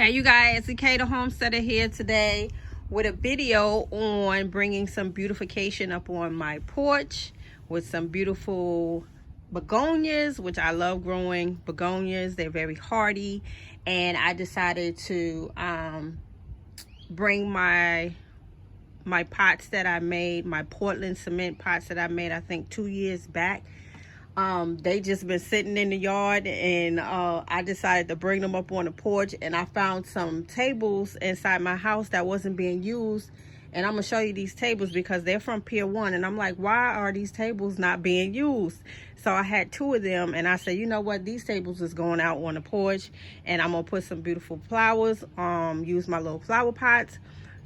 Hey you guys, Esikhomesteddah here today with a video on bringing some beautification up on my porch with some beautiful begonias, which I love growing begonias. They're very hardy, and I decided to bring my pots that I made, my Portland cement pots that I made I think 2 years back. They just been sitting in the yard, and I decided to bring them up on the porch, and I found some tables inside my house that wasn't being used, and I'm gonna show you these tables because they're from Pier 1, and I'm like, why are these tables not being used? So I had 2 of them, and I said, you know what, these tables is going out on the porch, and I'm gonna put some beautiful flowers, use my little flower pots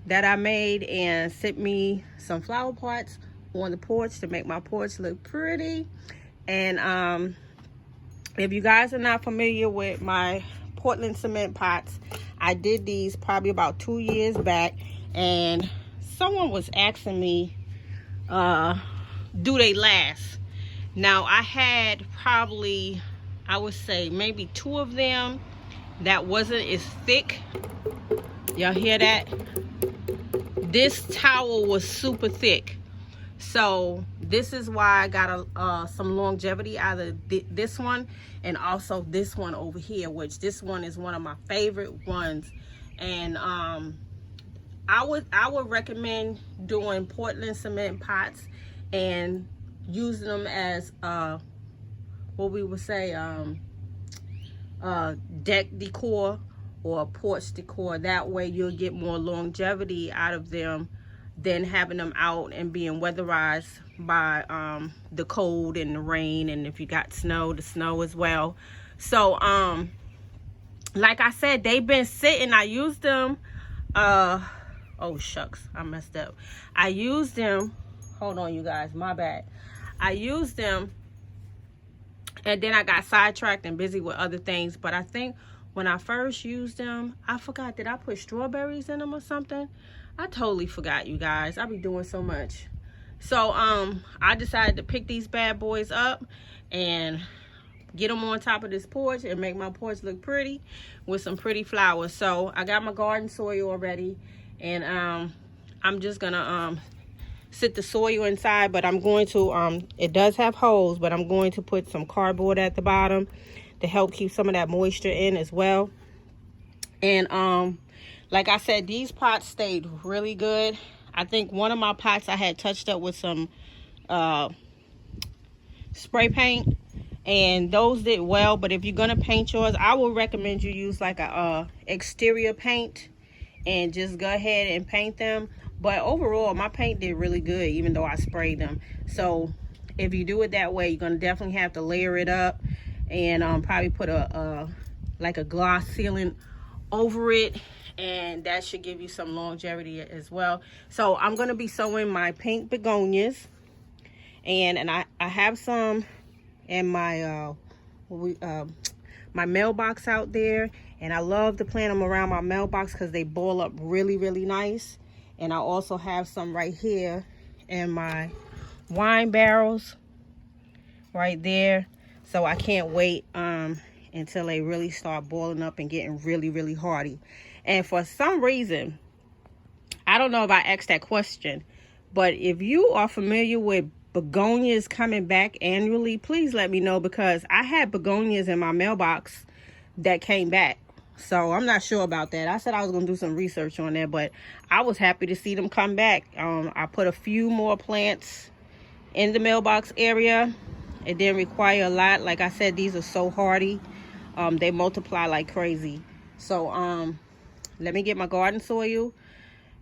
that I made, and sit me some flower pots on the porch to make my porch look pretty. And if you guys are not familiar with my Portland cement pots, I did these probably about 2 years back, and someone was asking me, do they last? Now I had probably, I would say maybe 2 of them that wasn't as thick. Y'all hear that? This towel was super thick. So this is why I got some longevity out of this one, and also this one over here, which this one is one of my favorite ones. And I would recommend doing Portland cement pots and using them as what we would say deck decor or porch decor. That way you'll get more longevity out of them than having them out and being weatherized by the cold and the rain, and if you got snow, the snow as well. So like I said, they've been sitting. I used them oh shucks, I messed up. I used them, hold on you guys, my bad. I used them and then I got sidetracked and busy with other things. But I think when I first used them, I forgot, did I put strawberries in them or something? I totally forgot, you guys. I be doing so much. So I decided to pick these bad boys up and get them on top of this porch and make my porch look pretty with some pretty flowers. So I got my garden soil already, and I'm just gonna sit the soil inside, but I'm going to it does have holes, but I'm going to put some cardboard at the bottom to help keep some of that moisture in as well. And like I said, these pots stayed really good. I think one of my pots I had touched up with some spray paint, and those did well. But if you're gonna paint yours, I would recommend you use like a exterior paint and just go ahead and paint them. But overall, my paint did really good, even though I sprayed them. So if you do it that way, you're gonna definitely have to layer it up and probably put like a gloss sealant over it, and that should give you some longevity as well. So I'm going to be sowing my pink begonias, and I have some in my my mailbox out there, and I love to plant them around my mailbox because they boil up really nice. And I also have some right here in my wine barrels right there. So I can't wait until they really start boiling up and getting really hardy. And for some reason, I don't know if I asked that question, but if you are familiar with begonias coming back annually, please let me know, because I had begonias in my mailbox that came back. So I'm not sure about that. I said I was going to do some research on that, but I was happy to see them come back. I put a few more plants in the mailbox area. It didn't require a lot. Like I said, these are so hardy. They multiply like crazy. So let me get my garden soil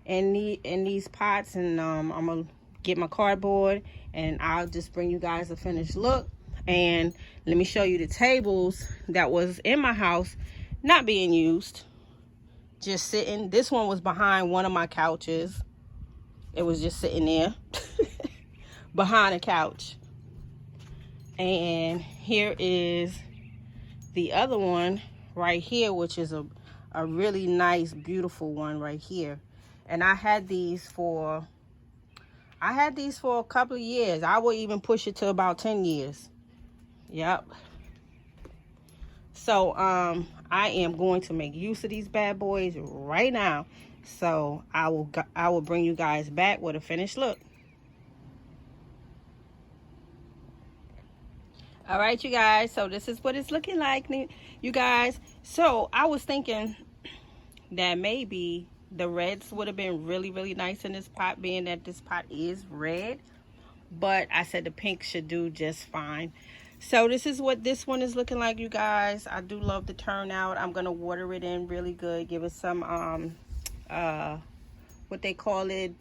in these pots, and I'm gonna get my cardboard, and I'll just bring you guys a finished look. And let me show you the tables that was in my house not being used, just sitting. This one was behind one of my couches. It was just sitting there behind a couch. And here is the other one right here, which is a really nice, beautiful one right here. And I had these for a couple of years. I would even push it to about 10 years. Yep. So I am going to make use of these bad boys right now. So I will bring you guys back with a finished look. All right, you guys, so this is what it's looking like, you guys. So I was thinking that maybe the reds would have been really nice in this pot, being that this pot is red, but I said the pink should do just fine. So this is what this one is looking like, you guys. I do love the turnout. I'm gonna water it in really good, give it some what they call it,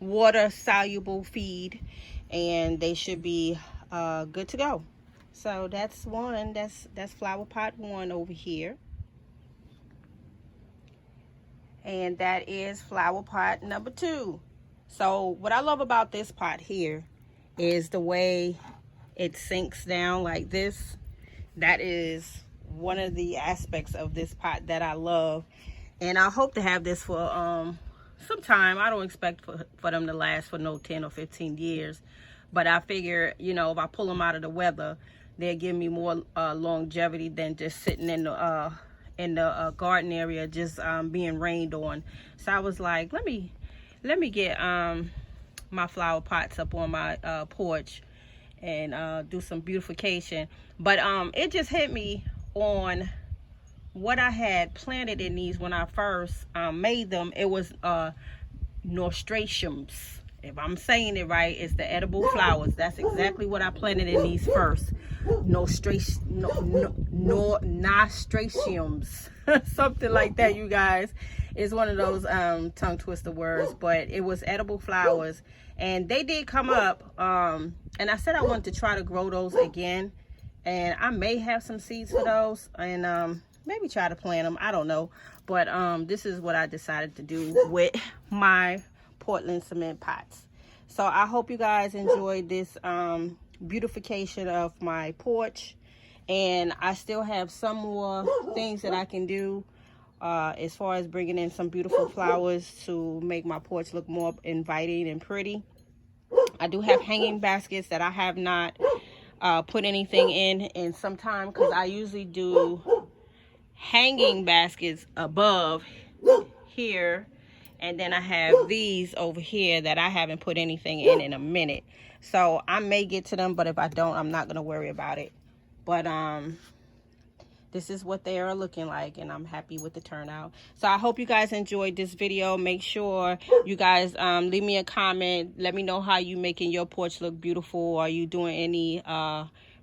water soluble feed, and they should be good to go. So that's one. That's flower pot one over here, and that is flower pot number 2. So what I love about this pot here is the way it sinks down like this. That is one of the aspects of this pot that I love, and I hope to have this for some time. I don't expect for them to last for no 10 or 15 years, but I figure, you know, if I pull them out of the weather, they'll give me more longevity than just sitting in the garden area just being rained on. So I was like, let me get my flower pots up on my porch and do some beautification. But it just hit me on what I had planted in these when I first made them. It was nasturtiums. If I'm saying it right, it's the edible flowers. That's exactly what I planted in these first. Nasturtiums. Something like that, you guys. It's one of those tongue twister words, but it was edible flowers, and they did come up, and I said I wanted to try to grow those again, and I may have some seeds for those, and maybe try to plant them. I don't know, but this is what I decided to do with my Portland cement pots. So I hope you guys enjoyed this beautification of my porch, and I still have some more things that I can do as far as bringing in some beautiful flowers to make my porch look more inviting and pretty. I do have hanging baskets that I have not put anything in some time, because I usually do hanging baskets above here, and then I have these over here that I haven't put anything in a minute. So I may get to them, but if I don't, I'm not gonna worry about it. But this is what they are looking like, and I'm happy with the turnout. So I hope you guys enjoyed this video. Make sure you guys leave me a comment. Let me know how you making your porch look beautiful. Are you doing any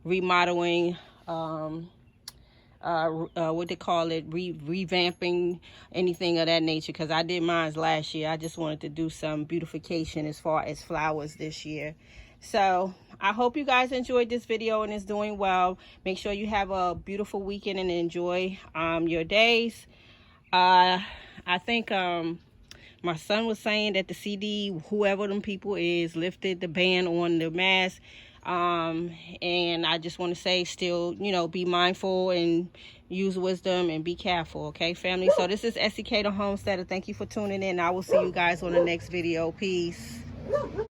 remodeling, what they call it, revamping, anything of that nature? Because I did mine last year. I just wanted to do some beautification as far as flowers this year. So I hope you guys enjoyed this video and it's doing well. Make sure you have a beautiful weekend and enjoy your days. I think my son was saying that the CD, whoever them people is, lifted the ban on the mask. And I just want to say, still, you know, be mindful and use wisdom and be careful, okay, family? So this is Esikhomesteddah. Thank you for tuning in. I will see you guys on the next video. Peace.